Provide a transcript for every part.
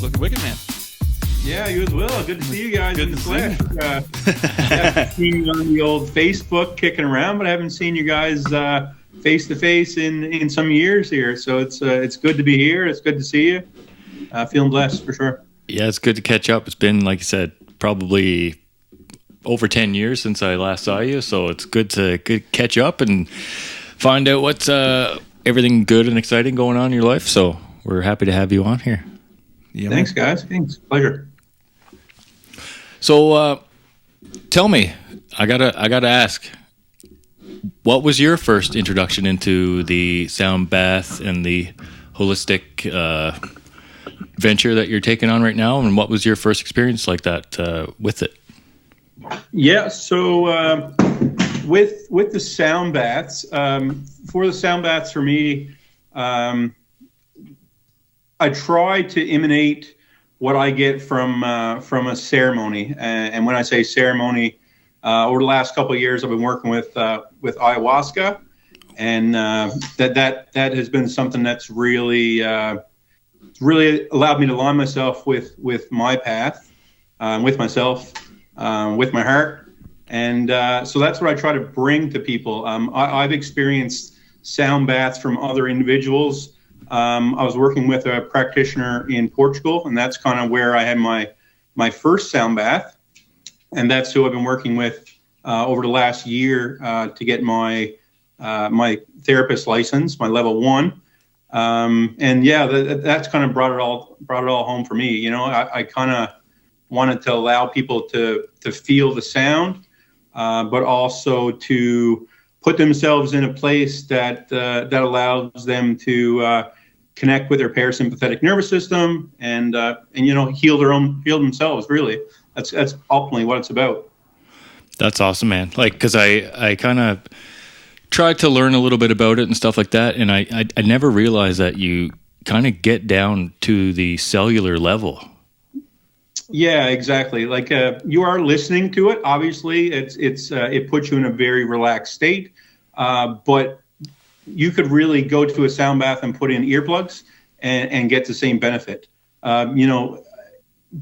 Looking wicked, man. Yeah, you as well. Good to see you guys Good in the to see flesh. I've seen you on the old Facebook kicking around, but I haven't seen you guys face to face in some years here. So it's good to be here. It's good to see you. Feeling blessed for sure. Yeah, it's good to catch up. It's been, like you said, probably over 10 years since I last saw you. So it's good to catch up and find out what's everything good and exciting going on in your life. So we're happy to have you on here. Yeah, thanks, guys. Thanks. Pleasure. So tell me, I gotta ask, what was your first introduction into the sound bath and the holistic venture that you're taking on right now, and what was your first experience like that with it? Yeah, so with the sound baths, for the sound baths for me, I try to emanate what I get from a ceremony, and when I say ceremony, over the last couple of years, I've been working with ayahuasca, and that has been something that's really allowed me to align myself with my path, with myself, with my heart, and so that's what I try to bring to people. I've experienced sound baths from other individuals. I was working with a practitioner in Portugal, and that's kind of where I had my first sound bath, and that's who I've been working with over the last year to get my therapist license, my level 1. And yeah, that's kind of brought it all home for me. You know, I kind of wanted to allow people to feel the sound, but also to put themselves in a place that allows them to connect with their parasympathetic nervous system and you know, heal themselves. Really, that's ultimately what it's about. That's awesome, man. Like, because I kind of tried to learn a little bit about it and stuff like that, and I never realized that you kind of get down to the cellular level. Yeah, exactly. Like you are listening to it. Obviously, it puts you in a very relaxed state. But you could really go to a sound bath and put in earplugs and get the same benefit. You know,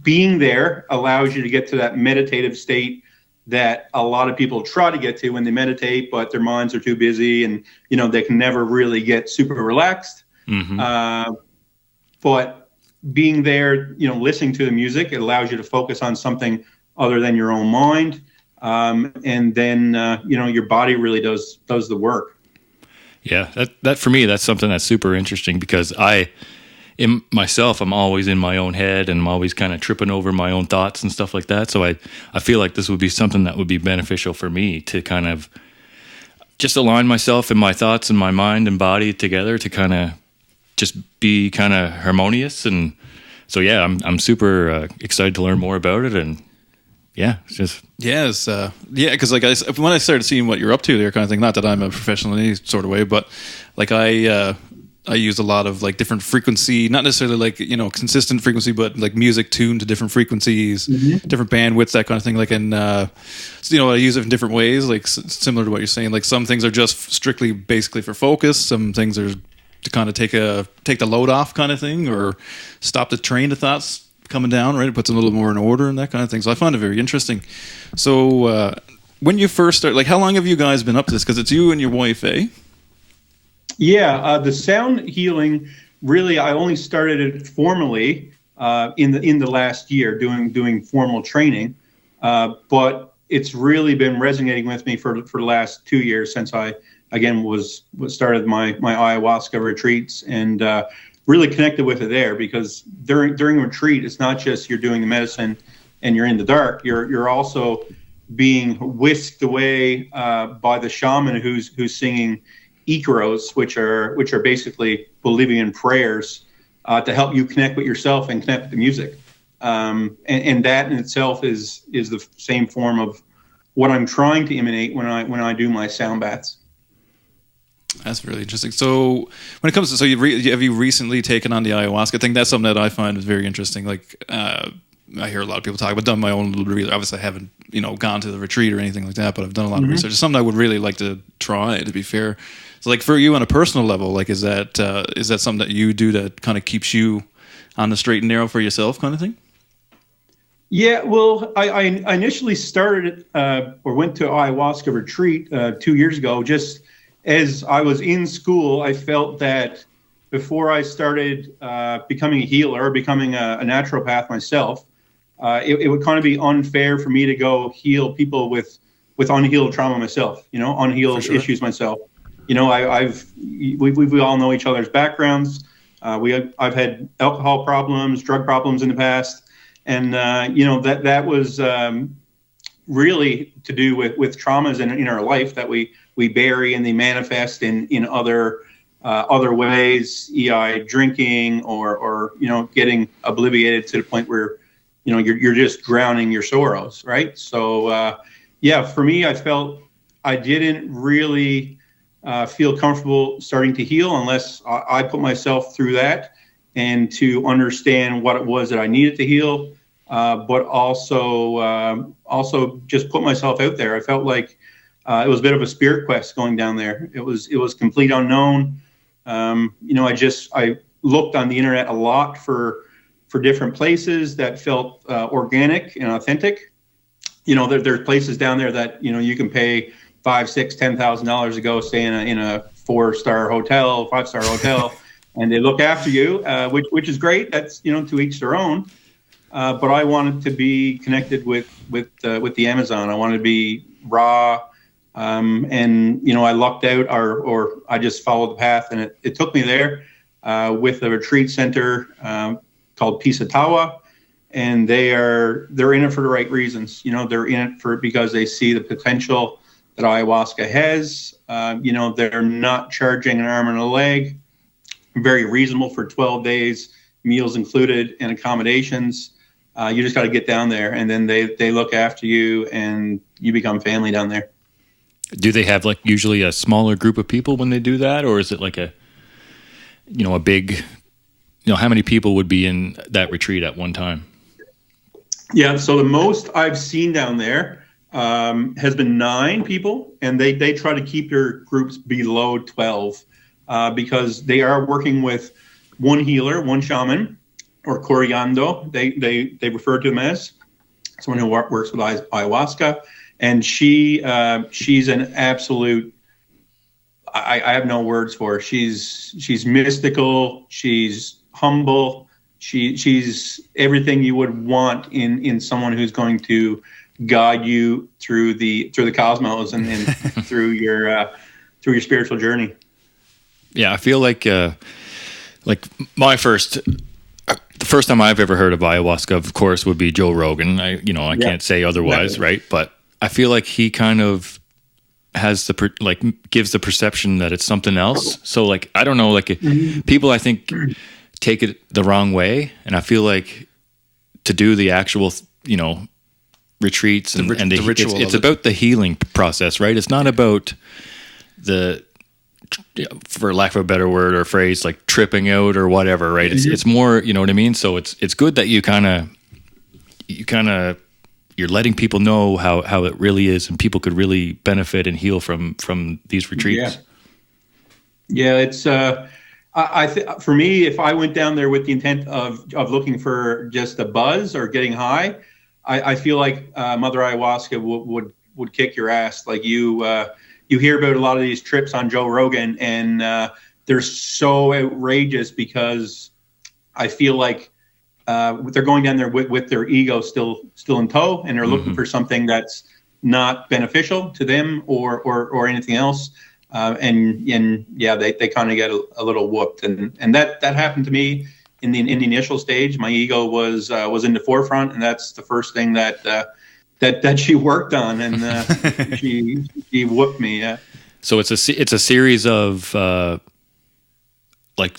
being there allows you to get to that meditative state that a lot of people try to get to when they meditate, but their minds are too busy and, you know, they can never really get super relaxed. Mm-hmm. But being there, you know, listening to the music, it allows you to focus on something other than your own mind. And then, you know, your body really does the work. Yeah, that for me, that's something that's super interesting because I'm always in my own head and I'm always kind of tripping over my own thoughts and stuff like that. So I feel like this would be something that would be beneficial for me to kind of just align myself and my thoughts and my mind and body together to kind of just be kind of harmonious. And so, yeah, I'm super excited to learn more about it. And yeah, it's just... because like when I started seeing what you're up to there kind of thing, not that I'm a professional in any sort of way, but like I use a lot of like different frequency, not necessarily like, you know, consistent frequency, but like music tuned to different frequencies, mm-hmm. different bandwidths, that kind of thing. Like, and so, you know, I use it in different ways, like similar to what you're saying. Like some things are just strictly basically for focus. Some things are to kind of take the load off kind of thing, or stop the train of thoughts coming down, right? It puts them a little more in order and that kind of thing. So I find it very interesting. So when you first start, like, how long have you guys been up to this? Because it's you and your wife, eh? Yeah, the sound healing, really, I only started it formally in the last year, doing formal training. But it's really been resonating with me for the last 2 years since I again started my ayahuasca retreats and really connected with it there, because during a retreat, it's not just you're doing the medicine and you're in the dark. You're also being whisked away by the shaman who's singing Keoughs, which are basically Bolivian prayers to help you connect with yourself and connect with the music. And that in itself is the same form of what I'm trying to emanate when I do my sound baths. That's really interesting. So when it comes to, have you recently taken on the ayahuasca thing? That's something that I find is very interesting. Like, I hear a lot of people talk about, done my own little research. Obviously I haven't, gone to the retreat or anything like that, but I've done a lot of research. It's something I would really like to try, to be fair. So like for you on a personal level, like, is that something that you do that kind of keeps you on the straight and narrow for yourself, kind of thing? Yeah, well, I initially started or went to ayahuasca retreat 2 years ago. Just as I was in school, I felt that before I started becoming a healer, becoming a naturopath myself, it would kind of be unfair for me to go heal people with unhealed trauma myself, unhealed issues myself. We all know each other's backgrounds. I've had alcohol problems, drug problems in the past. And, that was really to do with traumas in our life that we bury and they manifest in other ways, drinking or getting obliviated to the point where, you're just drowning your sorrows. Right. So, for me, I felt I didn't really feel comfortable starting to heal unless I put myself through that and to understand what it was that I needed to heal, but also just put myself out there. I felt like it was a bit of a spirit quest going down there. It was complete unknown. I looked on the internet a lot for different places that felt organic and authentic. There's places down there that you can pay $5,000, $6,000, $10,000 to go stay in a 4-star hotel, 5-star hotel. And they look after you, which is great. That's to each their own. But I wanted to be connected with the Amazon. I wanted to be raw, and I lucked out, or I just followed the path, and it took me there with a retreat center called Pisatawa, and they're in it for the right reasons. They're in it because they see the potential that ayahuasca has. They're not charging an arm and a leg. Very reasonable for 12 days, meals included and accommodations. You just got to get down there, and then they look after you, and you become family down there. Do they have usually a smaller group of people when they do that, or is it a big, how many people would be in that retreat at one time? Yeah, so the most I've seen down there has been 9 people, and they try to keep their groups below 12. Because they are working with one healer, one shaman, or coriando, they refer to him as, someone who works with ayahuasca. And she's an absolute, I have no words for her. She's mystical, she's humble, she's everything you would want in someone who's going to guide you through the cosmos and through your spiritual journey. Yeah, I feel like the first time I've ever heard of ayahuasca, of course, would be Joe Rogan. I can't say otherwise, right? But I feel like he kind of has gives the perception that it's something else. So I don't know, people I think take it the wrong way, and I feel like to do the actual retreats and the ritual, it's about the healing process, right? It's not about for lack of a better word or phrase, tripping out or whatever, right? It's more, you know what I mean? So it's good that you're letting people know how it really is, and people could really benefit and heal from these retreats. Yeah, it's for me, if I went down there with the intent of looking for just a buzz or getting high, I feel like Mother Ayahuasca would kick your ass. You hear about a lot of these trips on Joe Rogan, and they're so outrageous because I feel like they're going down there with their ego still in tow, and they're looking for something that's not beneficial to them or anything else. They kind of get a little whooped, and that happened to me in the initial stage. My ego was in the forefront, and that's the first thing that she worked on, and she whooped me. Yeah. So it's a series of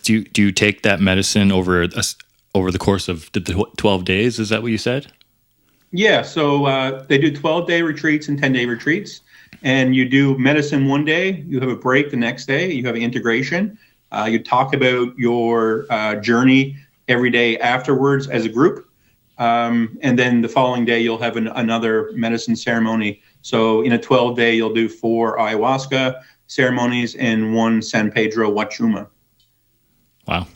do you take that medicine over the course of the 12 days? Is that what you said? Yeah. So they do 12-day retreats and 10-day retreats, and you do medicine one day, you have a break the next day, you have an integration. You talk about your journey every day afterwards as a group. And then the following day, you'll have another medicine ceremony. So in a 12-day, you'll do 4 ayahuasca ceremonies and 1 San Pedro Wachuma. Wow.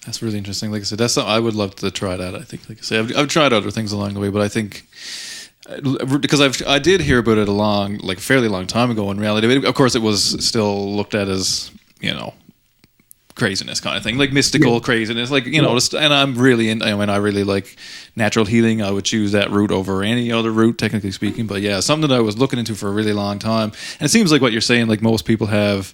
That's really interesting. Like I said, that's something I would love to try that. I think, like I said, I've tried other things along the way, but I think because I did hear about it a fairly long time ago. In reality, of course, it was still looked at as, you know, craziness kind of thing, like mystical craziness, like, you know. And I'm really I really like natural healing. I would choose that route over any other route, technically speaking. But yeah, something that I was looking into for a really long time. And it seems like what you're saying, like most people have.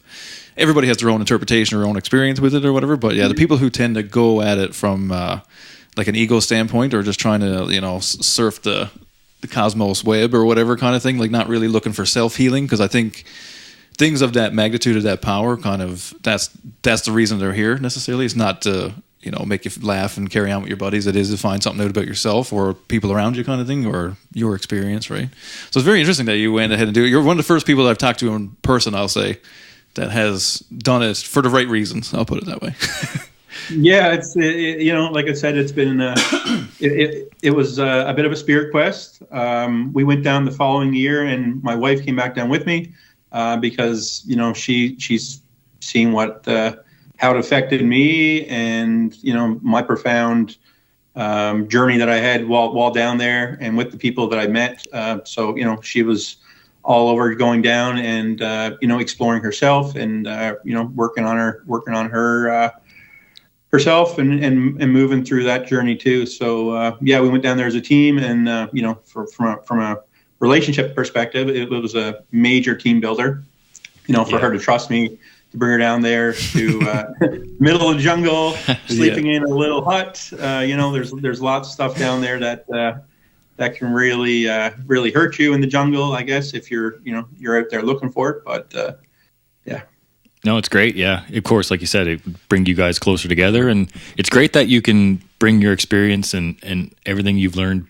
Everybody has their own interpretation or own experience with it or whatever. But yeah, the people who tend to go at it from like an ego standpoint, or just trying to, you know, surf the cosmos web or whatever kind of thing, like not really looking for self-healing, because I think things of that magnitude, of that power, kind of that's the reason they're here necessarily. It's not to, you know, make you laugh and carry on with your buddies. It is to find something out about yourself or people around you kind of thing, or your experience, right? So it's very interesting that you went ahead and do it. You're one of the first people that I've talked to in person, I'll say, that has done it for the right reasons. I'll put it that way. Yeah, you know, like I said, it's been it was a bit of a spirit quest. We went down the following year, and my wife came back down with me because, you know, she's seen how it affected me, and, you know, my profound journey that I had while down there and with the people that I met. So, you know, she was all over going down and, you know, exploring herself and, you know, working on her herself and moving through that journey too. So, yeah, we went down there as a team, and, you know, from a relationship perspective, it was a major team builder, you know, for her to trust me to bring her down there to middle of the jungle, sleeping in a little hut. You know, there's lots of stuff down there that can really hurt you in the jungle, I guess, if you're out there looking for it. But yeah. No, it's great. Yeah, of course, like you said, it would bring you guys closer together, and it's great that you can bring your experience and everything you've learned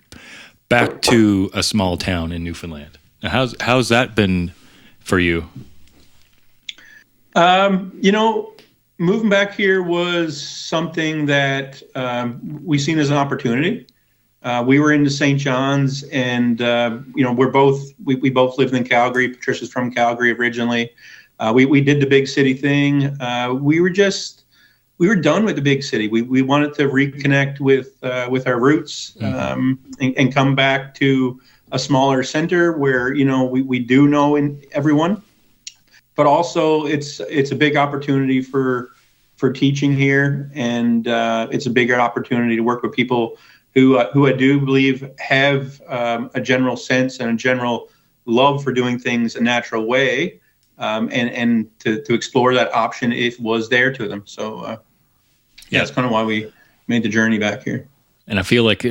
back to a small town in Newfoundland. Now, how's that been for you? You know, moving back here was something that we seen as an opportunity. We were into St. John's, and you know, we both lived in Calgary. Patricia's from Calgary originally. We did the big city thing. We were done with the big city. We wanted to reconnect with our roots, and come back to a smaller center where, you know, we do know everyone, but also it's a big opportunity for teaching here, and it's a bigger opportunity to work with people who I do believe have a general sense and a general love for doing things a natural way, and to explore that option if it was there to them. So yeah, that's kind of why we made the journey back here. And I feel like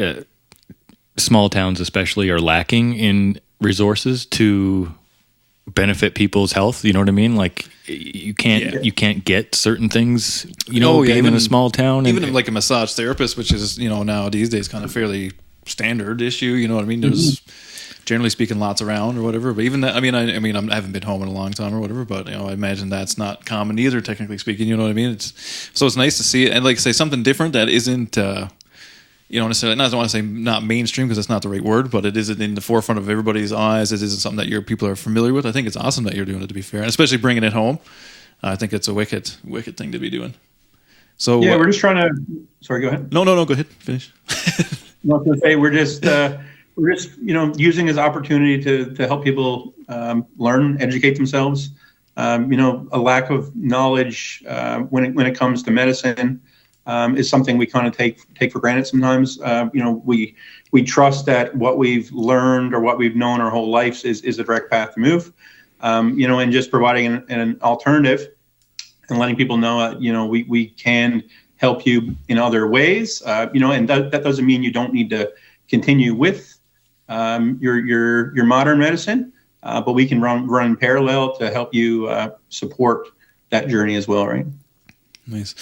small towns especially are lacking in resources to benefit people's health. You know what I mean? Like you can't get certain things, you know, being in a small town. Even like a massage therapist, which is, you know, now these days kind of fairly standard issue. You know what I mean? There's generally speaking lots around or whatever. But even that, I haven't been home in a long time or whatever. But, you know, I imagine that's not common either, technically speaking. You know what I mean? So it's nice to see it, and like say something different that isn't. You know, necessarily, I don't want to say not mainstream because that's not the right word, but it isn't in the forefront of everybody's eyes. It isn't something that your people are familiar with. I think it's awesome that you're doing it, to be fair, and especially bringing it home. I think it's a wicked thing to be doing. So yeah, we're just trying to. Sorry, go ahead. No, go ahead. Finish. I was going to say we're just you know, using as opportunity to help people learn, educate themselves. You know, a lack of knowledge when it comes to medicine. Is something we kind of take for granted sometimes. You know, we trust that what we've learned or what we've known our whole lives is a direct path to move. You know, and just providing an alternative and letting people know, you know, we can help you in other ways. You know, and that doesn't mean you don't need to continue with your modern medicine, but we can run parallel to help you support that journey as well, right? Nice.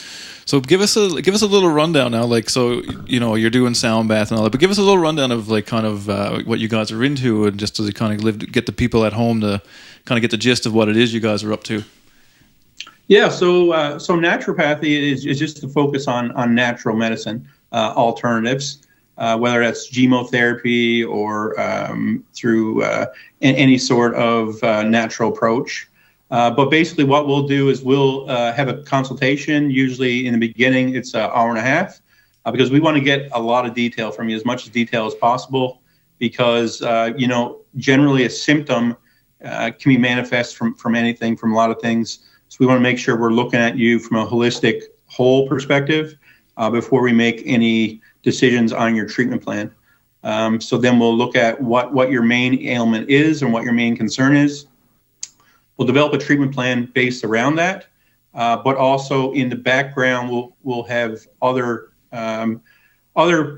So give us a little rundown now. Like, so, you know, you're doing sound bath and all that, but give us a little rundown of like kind of what you guys are into, and just to kind of get the people at home to kind of get the gist of what it is you guys are up to. Yeah. So naturopathy is just to focus on natural medicine alternatives, whether that's chemotherapy or through any sort of natural approach. But basically what we'll do is we'll have a consultation. Usually in the beginning, it's an hour and a half because we want to get a lot of detail from you, as much detail as possible, because, generally a symptom can be manifest from anything, from a lot of things. So we want to make sure we're looking at you from a holistic whole perspective before we make any decisions on your treatment plan. So then we'll look at what your main ailment is and what your main concern is. We'll develop a treatment plan based around that, but also in the background, we'll have other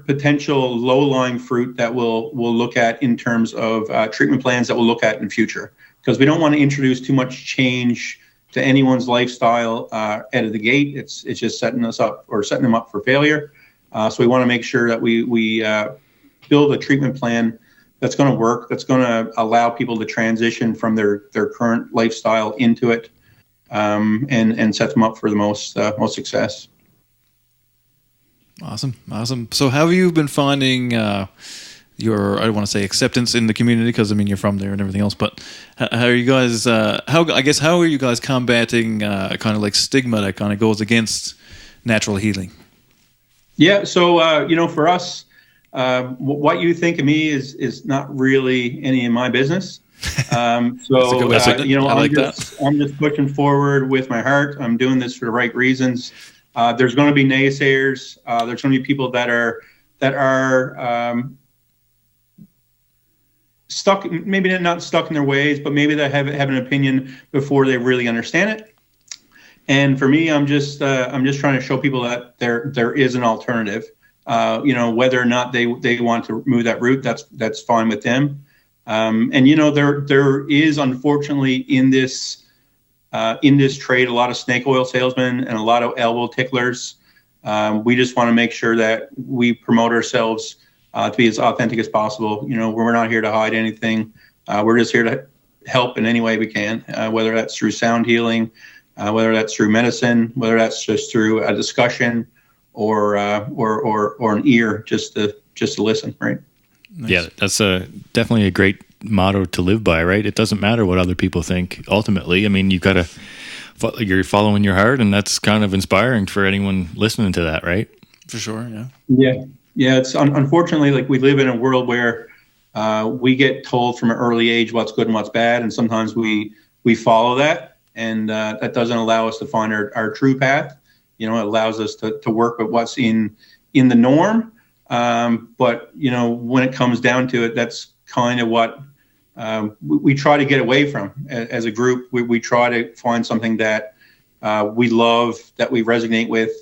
potential low-lying fruit that we'll look at in terms of treatment plans that we'll look at in the future, because we don't want to introduce too much change to anyone's lifestyle out of the gate. It's just setting them up for failure. So we want to make sure that we build a treatment plan that's going to work, that's going to allow people to transition from their current lifestyle into it, and set them up for the most success. Awesome. So how have you been finding your, I don't want to say acceptance in the community, because I mean you're from there and everything else, but how are you guys, how are you guys combating kind of like stigma that kind of goes against natural healing? Yeah, so for us, what you think of me is not really any of my business. I'm just pushing forward with my heart. I'm doing this for the right reasons. There's going to be naysayers. There's going to be people that are stuck, maybe not stuck in their ways, but maybe they have an opinion before they really understand it. And for me, I'm just trying to show people that there is an alternative. Whether or not they want to remove that root, that's fine with them. There is, unfortunately, in this trade, a lot of snake oil salesmen and a lot of elbow ticklers. We just want to make sure that we promote ourselves to be as authentic as possible. We're not here to hide anything. We're just here to help in any way we can, whether that's through sound healing, whether that's through medicine, whether that's just through a discussion or an ear just to listen, right? Nice. Yeah, that's definitely a great motto to live by, right? It doesn't matter what other people think. Ultimately, I mean, you're following your heart, and that's kind of inspiring for anyone listening to that, right? For sure, yeah. Yeah. It's unfortunately, like, we live in a world where we get told from an early age what's good and what's bad, and sometimes we follow that, and that doesn't allow us to find our true path. It allows us to work with what's in the norm. But when it comes down to it, that's kind of what we try to get away from as a group. We try to find something that we love, that we resonate with,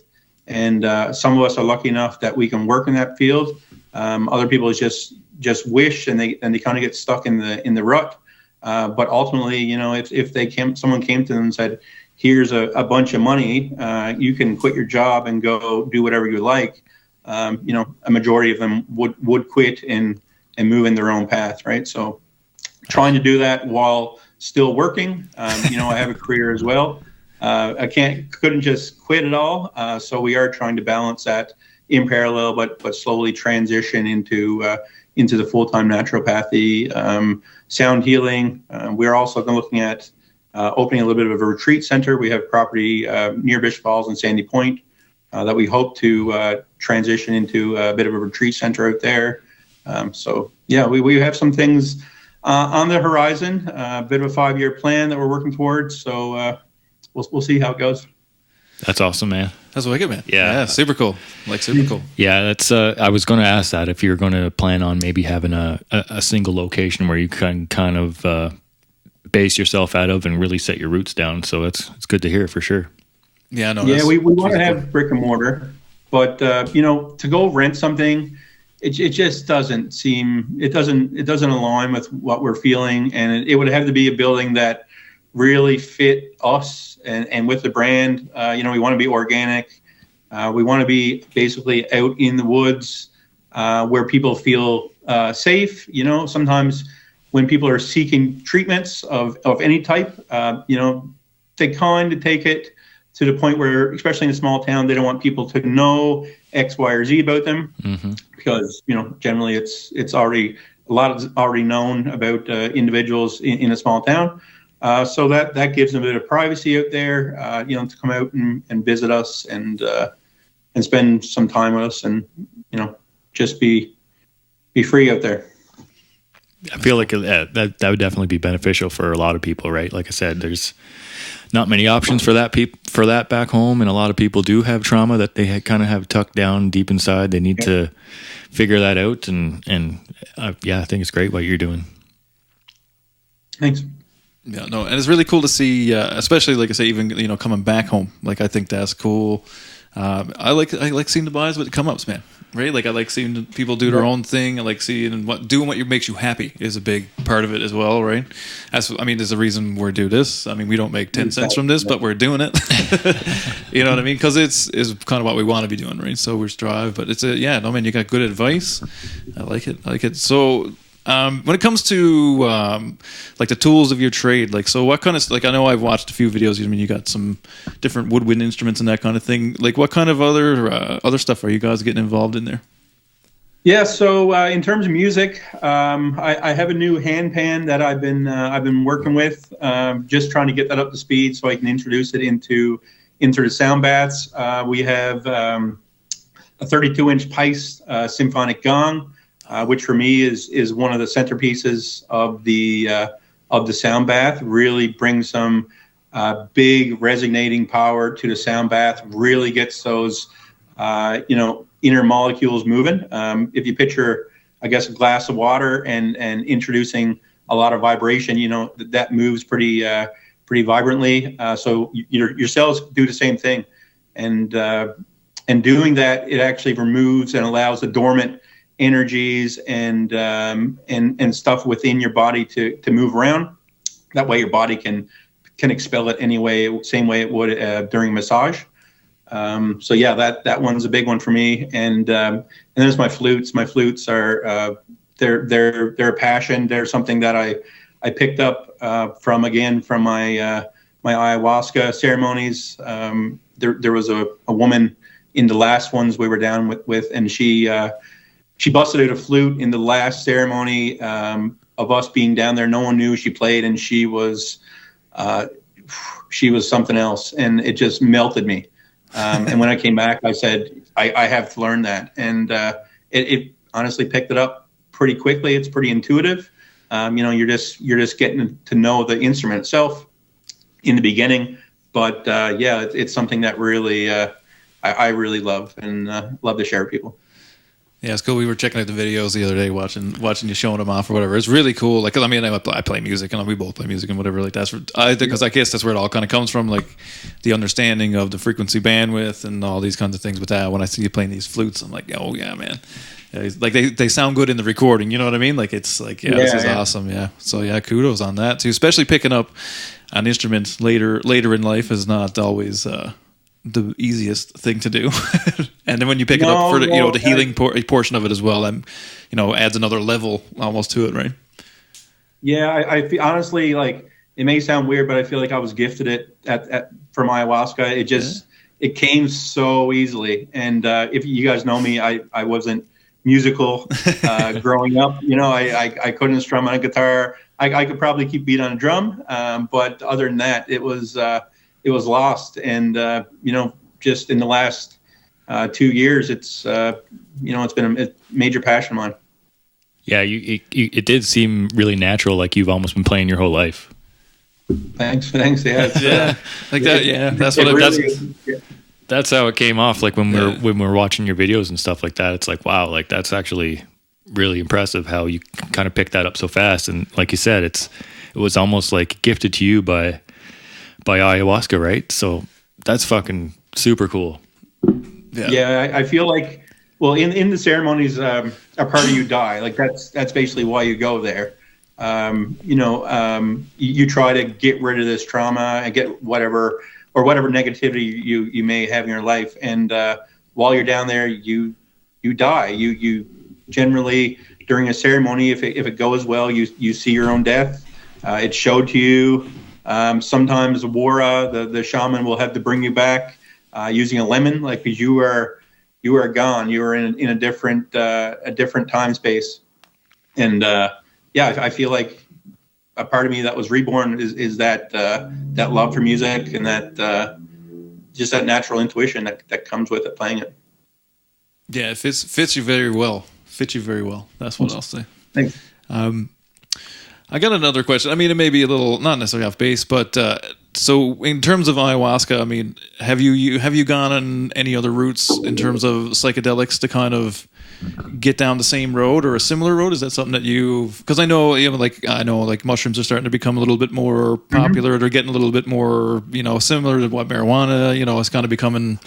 and some of us are lucky enough that we can work in that field. Other people just wish, and they kind of get stuck in the rut. But ultimately, if someone came to them and said, "Here's a bunch of money, you can quit your job and go do whatever you like," a majority of them would quit and move in their own path, right? So trying to do that while still working. I have a career as well. I couldn't just quit it all. So we are trying to balance that in parallel, but slowly transition into the full-time naturopathy, sound healing. We're also looking at opening a little bit of a retreat center. We have property near Bishop Falls and Sandy Point that we hope to transition into a bit of a retreat center out there. We have some things on the horizon, a bit of a 5-year plan that we're working towards. So we'll see how it goes. That's awesome, man. That's wicked, man. Yeah, super cool. Super cool. Yeah, that's. I was going to ask that if you're going to plan on maybe having a single location where you can kind of base yourself out of and really set your roots down. So it's good to hear for sure. Yeah, no. Yeah, we want to have brick and mortar, but to go rent something, it just doesn't seem. It doesn't align with what we're feeling, and it would have to be a building that really fit us and with the brand. We want to be organic. We want to be basically out in the woods where people feel safe. Sometimes when people are seeking treatments of any type, they kind of take it to the point where, especially in a small town, they don't want people to know X, Y, or Z about them, because generally it's already known about individuals in a small town. So that gives them a bit of privacy out there, to come out and visit us and spend some time with us, and just be free out there. I feel like that would definitely be beneficial for a lot of people, right? Like I said, there's not many options for that back home, and a lot of people do have trauma that they kind of have tucked down deep inside. They need to figure that out, and I think it's great what you're doing. Thanks. Yeah, no, and it's really cool to see, especially like I say, even coming back home. Like I think that's cool. I like seeing the boys with the come ups, man. Right? Like I like seeing people do their own thing. I like seeing doing what makes you happy is a big part of it as well, right? There's a reason we're doing this. We don't make 10 cents from this, but we're doing it. You know what I mean? Because it's kind of what we want to be doing, right? So we strive, but you got good advice. I like it. So when it comes to like the tools of your trade, like, so what kind of, like, I know I've watched a few videos. You got some different woodwind instruments and that kind of thing. Like, what kind of other stuff are you guys getting involved in there? Yeah, so in terms of music, I have a new hand pan that I've been working with, just trying to get that up to speed so I can introduce it into the sound baths. We have a 32-inch Pice symphonic gong. Which for me is one of the centerpieces of the sound bath. Really brings some big resonating power to the sound bath. Really gets those inner molecules moving. If you picture, I guess, a glass of water and introducing a lot of vibration, that moves pretty vibrantly. So your cells do the same thing, and doing that, it actually removes and allows the dormant energies and stuff within your body to move around. That way your body can expel it same way it would during massage. So yeah, that one's a big one for me. And there's my flutes. My flutes are they're a passion. They're something that I picked up from my ayahuasca ceremonies. There was a woman in the last ones we were down with, and she busted out a flute in the last ceremony of us being down there. No one knew she played, and she was something else, and it just melted me. And when I came back, I said, I have to learn that. And it honestly picked it up pretty quickly. It's pretty intuitive. You're just getting to know the instrument itself in the beginning. But it's something that really I really love and love to share with people. Yeah, it's cool. We were checking out the videos the other day, watching you showing them off or whatever. It's really cool. Like, I play music, and we both play music and whatever. Like, because I guess that's where it all kind of comes from, like the understanding of the frequency bandwidth and all these kinds of things. With that, when I see you playing these flutes, I'm like, oh yeah, man. Yeah, like they sound good in the recording. You know what I mean? Like, it's like, this is awesome. Yeah. So yeah, kudos on that too. Especially picking up an instrument later in life is not always the easiest thing to do. And then when you pick it up for the healing portion of it as well, then adds another level almost to it, right? Yeah, I feel, honestly, like, it may sound weird, but I feel like I was gifted it from ayahuasca. It just it came so easily. And if you guys know me, I wasn't musical growing up. I couldn't strum on a guitar. I could probably keep beat on a drum, but other than that, it was lost. And just in the last 2 years, it's been a major passion of mine. Yeah, it did seem really natural, like you've almost been playing your whole life. Thanks. Yeah, like that. Yeah, that's how it came off. Like when we're watching your videos and stuff like that, it's like, wow, like that's actually really impressive how you kind of picked that up so fast. And like you said, it was almost like gifted to you by ayahuasca, right? So that's fucking super cool. Yeah, I feel like, well, in the ceremonies, a part of you die. Like that's basically why you go there. You try to get rid of this trauma and get whatever negativity you may have in your life. And while you're down there, you die. You generally, during a ceremony, if it goes well, you see your own death. It's showed to you. Sometimes the Wara, the shaman, will have to bring you back using a lemon, like, because you are gone. You are in a different time space. And I feel like a part of me that was reborn is that that love for music and that just that natural intuition that comes with it playing it. Yeah, it fits you very well. Fits you very well. That's what I'll say. Thanks. I got another question. I mean, it may be a little not necessarily off base, but so in terms of ayahuasca, I mean, have you gone on any other routes in terms of psychedelics to kind of get down the same road or a similar road? Is that something that because I know like mushrooms are starting to become a little bit more popular. Mm-hmm. They're getting a little bit more, similar to what marijuana, it's kind of becoming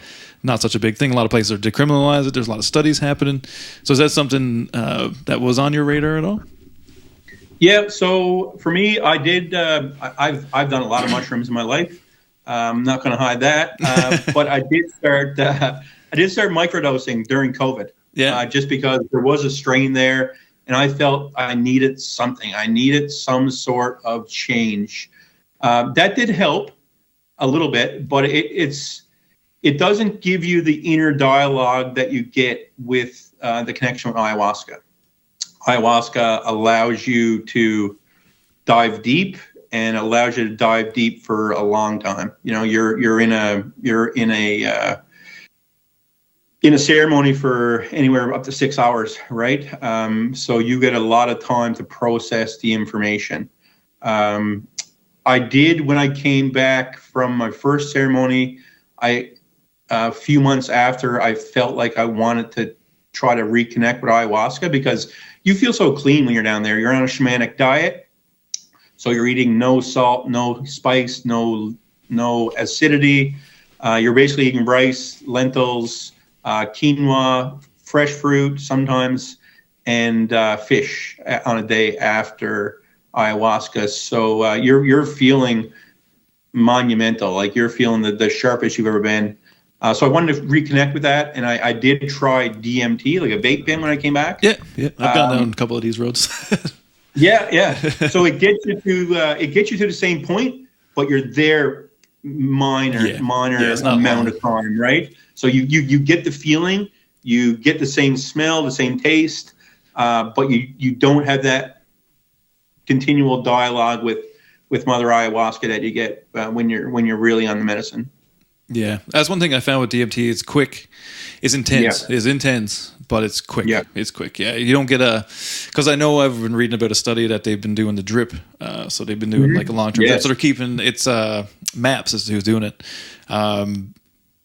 not such a big thing. A lot of places are decriminalized it. There's a lot of studies happening. So is that something that was on your radar at all? Yeah. So for me, I did. I've done a lot of mushrooms in my life. I'm not going to hide that. But I did start. I did start microdosing during COVID. Yeah. Just because there was a strain there, and I felt I needed something. I needed some sort of change. That did help a little bit, but it doesn't give you the inner dialogue that you get with the connection with ayahuasca. Ayahuasca allows you to dive deep and allows you to dive deep for a long time. You're in a ceremony for anywhere up to 6 hours, right? So you get a lot of time to process the information. I did when I came back from my first ceremony. A few months after, I felt like I wanted to try to reconnect with ayahuasca because you feel so clean when you're down there. You're on a shamanic diet, so you're eating no salt, no spice, no acidity. You're basically eating rice, lentils, quinoa, fresh fruit sometimes, and fish on a day after ayahuasca. So you're feeling monumental, like you're feeling the sharpest you've ever been. So I wanted to reconnect with that, and I did try DMT, like a vape pen, when I came back. Yeah. I've gone down a couple of these roads. Yeah. So it gets you to the same point, but you're there minor amount of time, right? So you get the feeling, you get the same smell, the same taste, but you don't have that continual dialogue with Mother Ayahuasca that you get when you're really on the medicine. Yeah, that's one thing I found with DMT. It's quick, it's intense, It's intense, but it's quick. Yeah. It's quick. Yeah, you don't get because I know I've been reading about a study that they've been doing the drip. So they've been doing like a long-term drip. So they're keeping MAPS is who's doing it.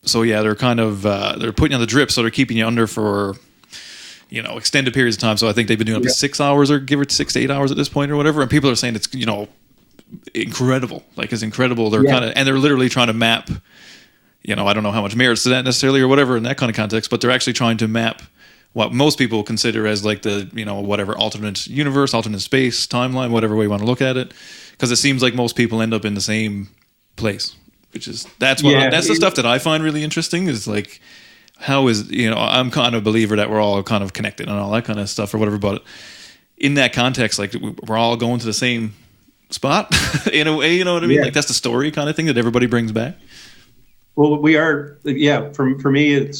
So yeah, they're kind of they're putting you on the drip, so they're keeping you under for extended periods of time. So I think they've been doing up to 6 hours or give it 6 to 8 hours at this point or whatever. And people are saying it's incredible. Like it's incredible. They're they're literally trying to map. I don't know how much merits to that necessarily or whatever in that kind of context, but they're actually trying to map what most people consider as like the, whatever alternate universe, alternate space, timeline, whatever way you want to look at it. Because it seems like most people end up in the same place, that's the stuff that I find really interesting is like, how is, I'm kind of a believer that we're all kind of connected and all that kind of stuff or whatever, but in that context, like we're all going to the same spot in a way, you know what I mean? Like that's the story kind of thing that everybody brings back. Well, we are, for me,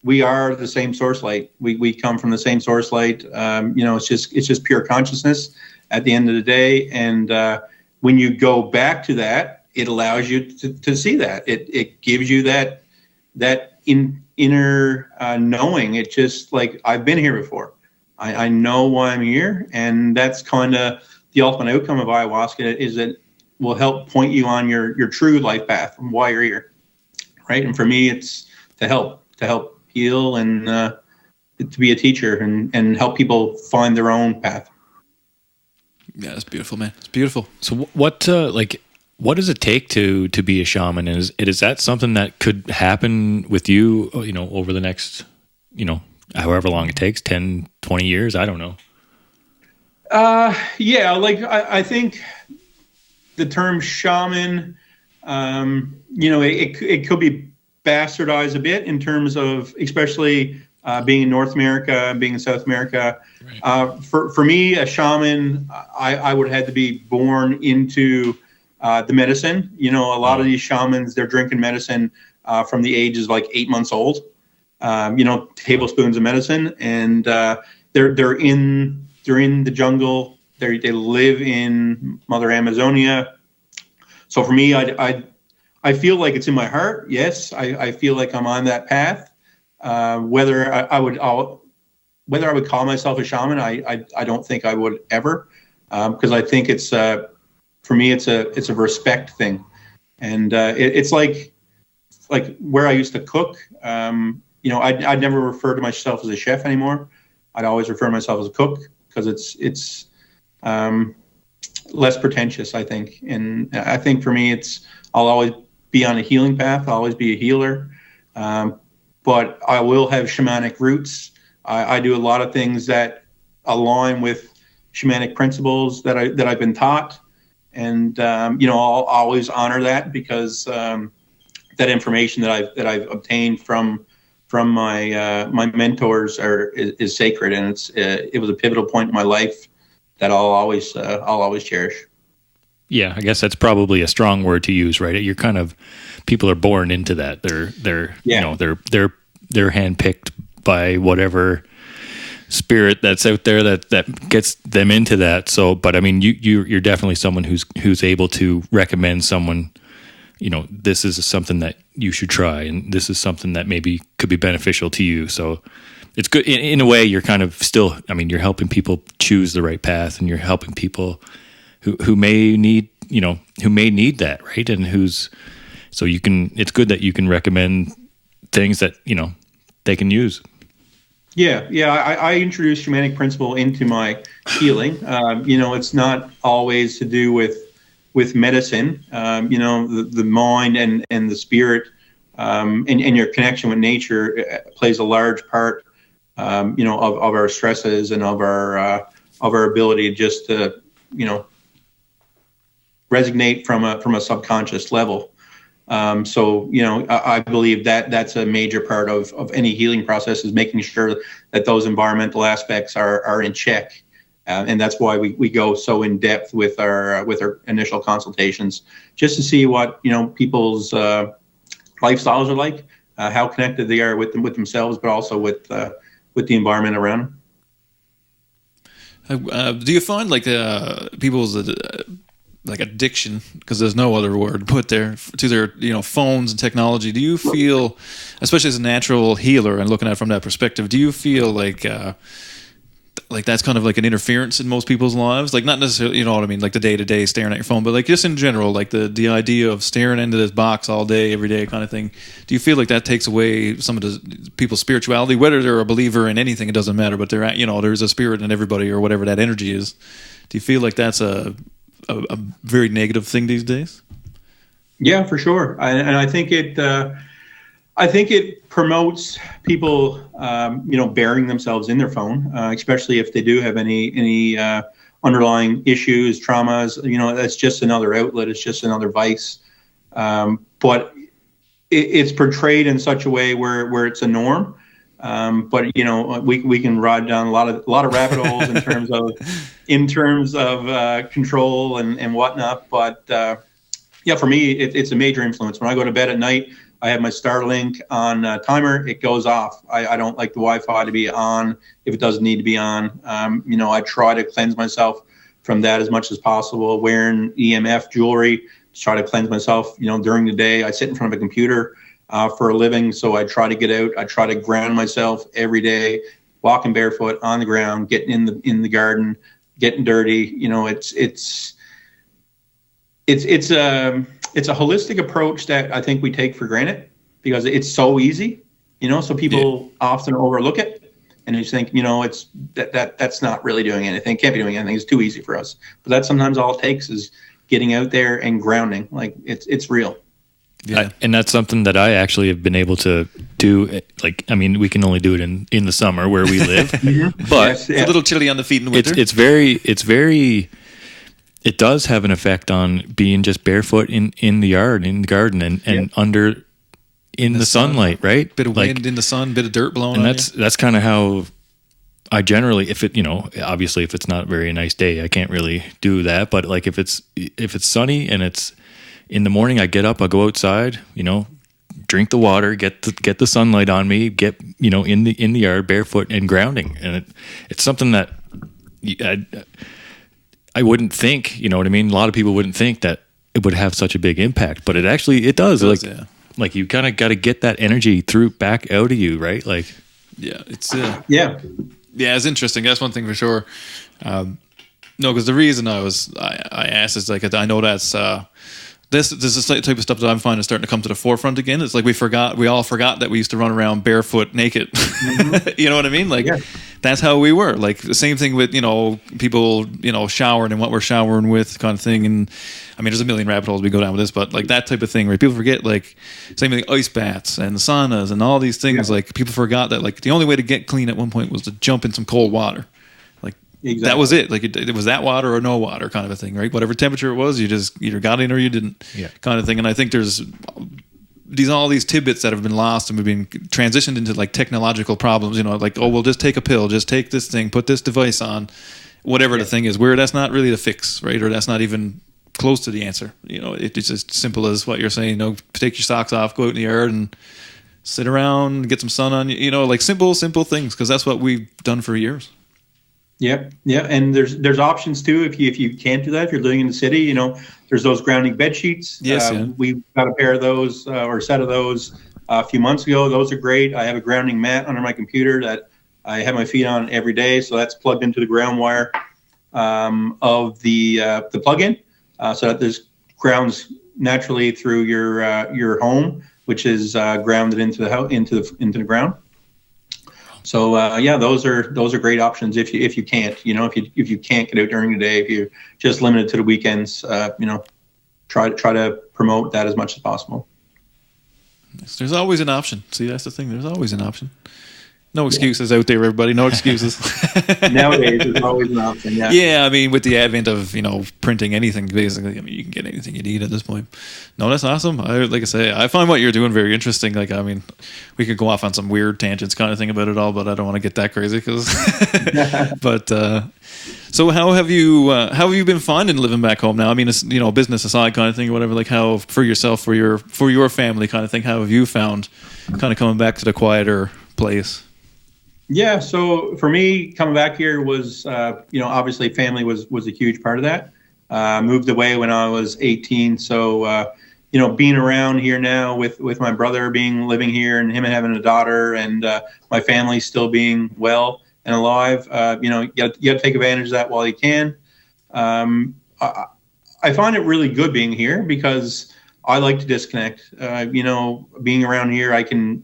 we are the same source light. We come from the same source light. It's just pure consciousness at the end of the day. And when you go back to that, it allows you to see that. It gives you that inner knowing. It's just like, I've been here before. I know why I'm here. And that's kind of the ultimate outcome of ayahuasca is that will help point you on your true life path and why you're here. Right. And for me, it's to help heal and to be a teacher and help people find their own path. Yeah, it's beautiful, man. It's beautiful. So what does it take to be a shaman? And is that something that could happen with you, over the next, however long it takes, 10, 20 years? I don't know. I think the term shaman, it could be bastardized a bit in terms of, especially being in North America, being in South America. Right. For me, a shaman, I would have had to be born into the medicine. A lot of these shamans, they're drinking medicine from the ages like 8 months old. Tablespoons of medicine, and they're in the jungle They live in Mother Amazonia. So for me, I feel like it's in my heart. Yes, I feel like I'm on that path. Whether I would call myself a shaman, I don't think I would ever, because I think it's for me it's a respect thing, and it's like where I used to cook. I'd never refer to myself as a chef anymore. I'd always refer to myself as a cook because it's less pretentious, I think. And I think for me, I'll always be on a healing path. I'll always be a healer. But I will have shamanic roots. I do a lot of things that align with shamanic principles that I've been taught. And, I'll always honor that because that information that I've obtained from my mentors is sacred. And it was a pivotal point in my life that I'll always cherish. Yeah, I guess that's probably a strong word to use, right? You're kind of, people are born into that. They're handpicked by whatever spirit that's out there that gets them into that. So, but I mean, you're definitely someone who's able to recommend someone, this is something that you should try, and this is something that maybe could be beneficial to you. So it's good in a way. You're kind of still, I mean, you're helping people choose the right path, and you're helping people who may need that, right? And it's good that you can recommend things that, they can use. Yeah. I introduced shamanic principle into my healing. It's not always to do with medicine. The mind and the spirit, and your connection with nature plays a large part, of our stresses and of our ability just to, resonate from a subconscious level. I believe that's a major part of any healing process, is making sure that those environmental aspects are in check. And that's why we go so in depth with our initial consultations, just to see what, people's lifestyles are like, how connected they are with themselves, but also with the environment around them. Do you find people's addiction, because there's no other word to put there, to their phones and technology? Do you feel, especially as a natural healer and looking at it from that perspective, do you feel like that's kind of like an interference in most people's lives? Like, not necessarily, what I mean, like the day-to-day staring at your phone, but like just in general, like the idea of staring into this box all day, every day kind of thing. Do you feel like that takes away some of the people's spirituality? Whether they're a believer in anything, it doesn't matter, but there's a spirit in everybody, or whatever that energy is. Do you feel like that's a very negative thing these days? Yeah, for sure. And I think it promotes people, burying themselves in their phone, especially if they do have any underlying issues, traumas. That's just another outlet. It's just another vice. But it's portrayed in such a way where it's a norm. But we can ride down a lot of rabbit holes in terms of control and whatnot. But for me, it's a major influence. When I go to bed at night, I have my Starlink on timer. It goes off. I don't like the Wi-Fi to be on if it doesn't need to be on. I try to cleanse myself from that as much as possible. Wearing EMF jewelry to try to cleanse myself. During the day, I sit in front of a computer for a living, so I try to get out. I try to ground myself every day, walking barefoot on the ground, getting in the garden, getting dirty. It's a holistic approach that I think we take for granted because it's so easy, so people often overlook it, and you think, it's that's not really doing anything. Can't be doing anything. It's too easy for us. But that's sometimes all it takes is getting out there and grounding. Like it's real. Yeah. And that's something that I actually have been able to do. We can only do it in the summer where we live, but it's a little chilly on the feet in the winter. It's very. It does have an effect on being just barefoot in the yard, in the garden, and under in the sunlight, right? Bit of wind in the sun, bit of dirt blowing. And that's kind of how I generally, if it, obviously if it's not a very nice day, I can't really do that. But like if it's sunny and it's in the morning, I get up, I go outside, drink the water, get the sunlight on me, get in the yard barefoot and grounding, and it's something that I wouldn't think, you know what I mean? A lot of people wouldn't think that it would have such a big impact, but it does. Like, yeah. Like you kind of got to get that energy through back out of you, right? Like, yeah, it's Yeah. yeah, it's interesting. That's one thing for sure. No, because the reason I asked is like I know that's this is the type of stuff that I'm finding starting to come to the forefront again. It's like we all forgot that we used to run around barefoot naked. Mm-hmm. You know what I mean? Like that's how we were. Like the same thing with people showering and what we're showering with kind of thing. And I mean, there's a million rabbit holes we go down with this, but like that type of thing, right? People forget like same thing, ice baths and saunas and all these things. Yeah. Like people forgot that like the only way to get clean at one point was to jump in some cold water. Exactly. That was it. Like it was that water or no water kind of a thing, right? Whatever temperature it was, you just either got in or you didn't, kind of thing. And I think there's all these tidbits that have been lost and we've been transitioned into like technological problems. Like we'll just take a pill, just take this thing, put this device on, whatever the thing is. Where that's not really the fix, right? Or that's not even close to the answer. It's as simple as what you're saying. Take your socks off, go out in the yard and sit around, get some sun on you. Like simple things because that's what we've done for years. Yeah, and there's options too if you can't do that. If you're living in the city, there's those grounding bed sheets. Yes, we got a pair of those or a set of those a few months ago. Those are great. I have a grounding mat under my computer that I have my feet on every day, so that's plugged into the ground wire of the plug-in, so that there's grounds naturally through your home, which is grounded into the ground. So those are great options if you can't, if you can't get out during the day, if you're just limited to the weekends, try to promote that as much as possible. There's always an option. See, that's the thing. There's always an option. No excuses out there, everybody. No excuses. Nowadays, there's always an option. Yeah. Yeah, I mean, with the advent of printing anything, basically, I mean, you can get anything you need at this point. No, that's awesome. Like I say, I find what you're doing very interesting. Like, I mean, we could go off on some weird tangents kind of thing about it all, but I don't want to get that crazy. But so how have you been finding living back home now? I mean, it's business aside kind of thing, or whatever. Like, how for yourself, for your family kind of thing, how have you found kind of coming back to the quieter place? Yeah, so for me, coming back here was, obviously family was a huge part of that. Moved away when I was 18, so being around here now with my brother living here and him having a daughter and my family still being well and alive, you got to take advantage of that while you can. I find it really good being here because I like to disconnect. Being around here, I can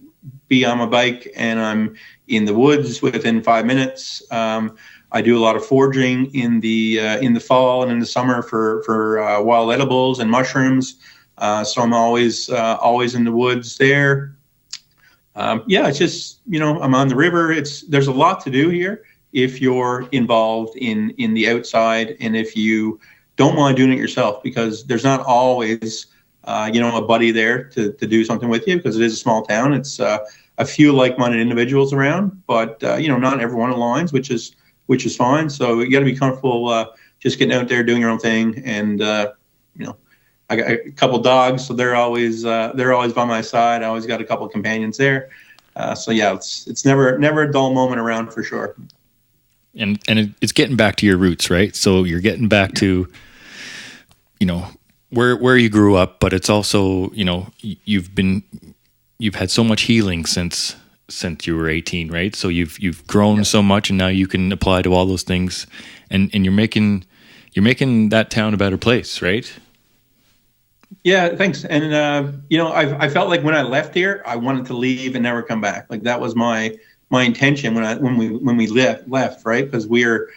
be on my bike and I'm in the woods within 5 minutes. I do a lot of foraging in the fall and in the summer for wild edibles and mushrooms. So I'm always in the woods there. It's just I'm on the river. There's a lot to do here if you're involved in the outside and if you don't mind doing it yourself, because there's not always a buddy there to do something with you, because it is a small town. It's a few like-minded individuals around, but not everyone aligns, which is fine. So you got to be comfortable just getting out there doing your own thing. And I got a couple dogs, so they're always by my side. I always got a couple companions there. It's never a dull moment around for sure. And it's getting back to your roots, right? So you're getting back to where you grew up, but it's also you've had so much healing since you were 18, right? So you've grown so much, and now you can apply to all those things, and you're making that town a better place, right? Yeah, thanks. And I felt like when I left here, I wanted to leave and never come back. Like that was my intention when we left, right? Because we're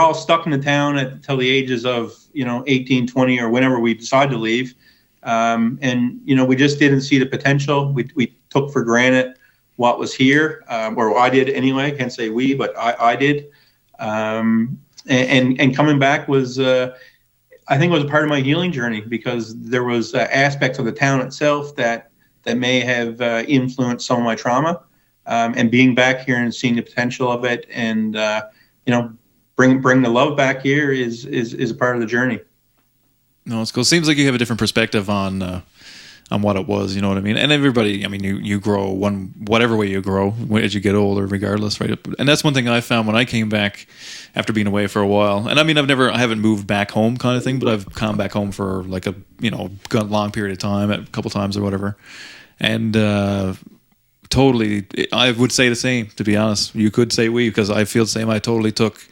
all stuck in the town until the ages of 18, 20, or whenever we decided to leave. We just didn't see the potential. We took for granted what was here, or I did anyway. I can't say we, but I did. And coming back was, I think, was a part of my healing journey, because there was aspects of the town itself that may have influenced some of my trauma. And being back here and seeing the potential of it, and bring the love back here is a part of the journey. No, it's cool. Seems like you have a different perspective on what it was, you know what I mean? And everybody, I mean, you grow whatever way you grow as you get older, regardless, right? And that's one thing I found when I came back after being away for a while. And I mean, I haven't moved back home kind of thing, but I've come back home for like a, long period of time, a couple times or whatever. And totally, I would say the same, to be honest. You could say because I feel the same. I totally took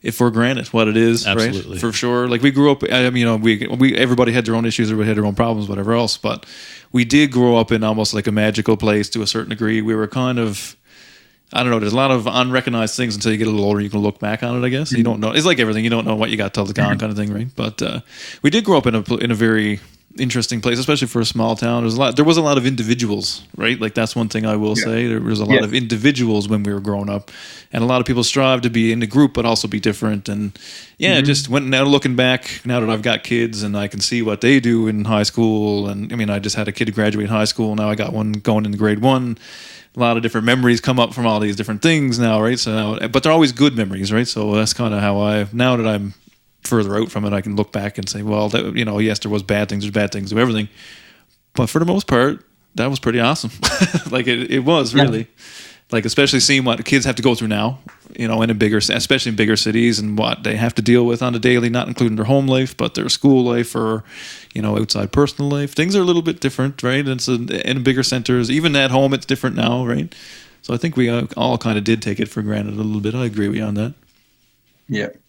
it for granted what it is, absolutely. Right? For sure. Like we grew up, I mean, we everybody had their own issues, everybody had their own problems, whatever else. But we did grow up in almost like a magical place to a certain degree. We were kind of, I don't know, there's a lot of unrecognized things until you get a little older. You can look back on it, I guess. You don't know. It's like everything. You don't know what you got till it's gone, kind of thing, right? But we did grow up in a very interesting place, especially for a small town. There was a lot of individuals, right? Like that's one thing I will say. There was a lot of individuals when we were growing up, and a lot of people strive to be in the group but also be different. And just went now looking back now that I've got kids and I can see what they do in high school. And I mean, I just had a kid graduate high school. Now I got one going into grade 1. A lot of different memories come up from all these different things now, right? So now, but they're always good memories, right? So that's kind of how now that I'm further out from it, I can look back and say, well, that, yes, there was bad things, there's bad things to everything, but for the most part, that was pretty awesome. Like it was really, like especially seeing what kids have to go through now, especially in bigger cities, and what they have to deal with on the daily, not including their home life, but their school life or outside personal life. Things are a little bit different, right? It's in bigger centers, even at home, it's different now, right? So I think we all kind of did take it for granted a little bit. I agree with you on that.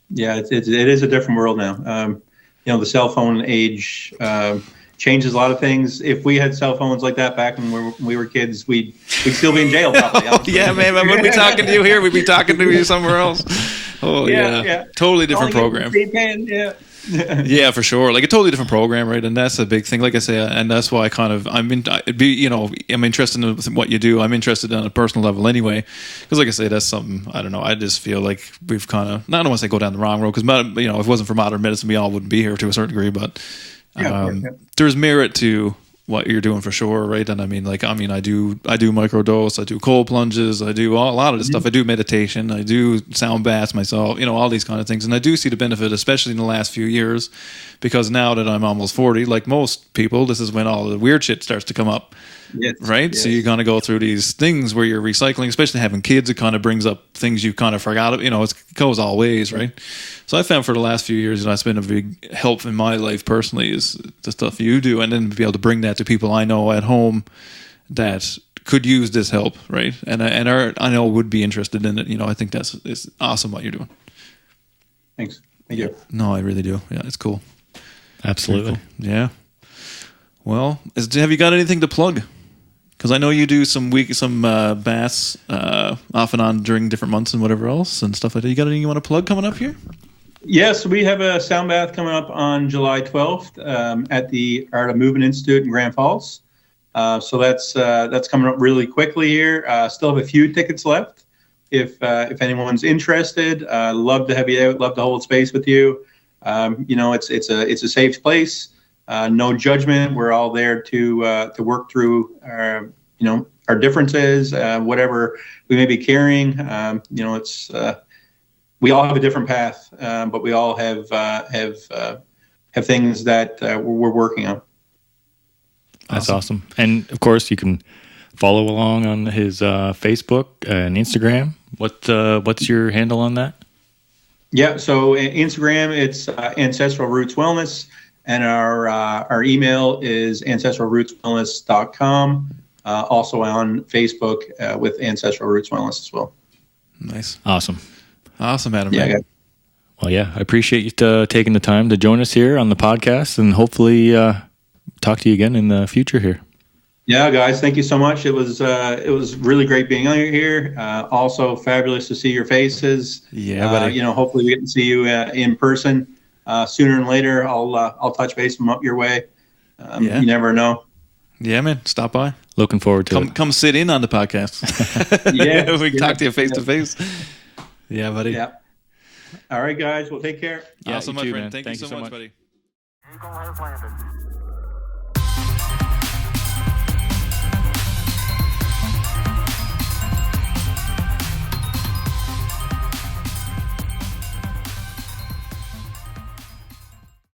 Yeah, it is a different world now. The cell phone age changes a lot of things. If we had cell phones like that back when we were kids, we'd still be in jail probably. Yeah, man, I wouldn't be talking to you here. We'd be talking to you somewhere else. Oh, yeah. Totally different program. Yeah, for sure. Like a totally different program, right? And that's a big thing. Like I say, and that's why I'm interested in what you do. I'm interested on a personal level anyway, because like I say, that's something I don't know. I just feel like we've kind of, I don't want to say go down the wrong road, because if it wasn't for modern medicine, we all wouldn't be here to a certain degree. But there's merit to what you're doing for sure, right? And I do microdose, I do cold plunges, I do a lot of this stuff. I do meditation, I do sound baths myself, all these kind of things. And I do see the benefit, especially in the last few years, because now that I'm almost 40, like most people, this is when all the weird shit starts to come up. Yes, right? Yes. So you're going to go through these things where you're recycling, especially having kids. It kind of brings up things you kind of forgot. It goes all ways, right? So I found for the last few years, and that's been a big help in my life personally, is the stuff you do, and then be able to bring that to people I know at home that could use this help, right? And I know would be interested in it. I think it's awesome what you're doing. Thanks. Thank you. No, I really do. Yeah, it's cool. Absolutely. Cool. Yeah. Well, have you got anything to plug? Because I know you do some baths off and on during different months and whatever else and stuff like that. You got anything you want to plug coming up here? Yes, we have a sound bath coming up on July 12th at the Art of Movement Institute in Grand Falls. So that's coming up really quickly here. Still have a few tickets left. If anyone's interested, love to have you out. Love to hold space with you. It's a safe place. No judgment. We're all there to work through our differences, whatever we may be carrying. We all have a different path, but we all have things that we're working on. That's awesome. And of course, you can follow along on his Facebook and Instagram. What's your handle on that? Yeah, so Instagram, it's Ancestral Roots Wellness, and our email is ancestralrootswellness.com. Also on Facebook with Ancestral Roots Wellness as well. Nice. Awesome, Adam. Yeah. Well, yeah, I appreciate you taking the time to join us here on the podcast, and hopefully talk to you again in the future here. Yeah, guys, thank you so much. It was really great being on here. Also fabulous to see your faces. Yeah, buddy. Hopefully we get to see you in person sooner than later. I'll touch base them up your way. You never know. Yeah, man. Stop by. Looking forward to it. Come sit in on the podcast. Yeah, we can talk to you face to face. Yeah, buddy. Yeah. All right, guys. Well, take care. Awesome, my friend. Man. Thank you so much, buddy. Eagle has landed.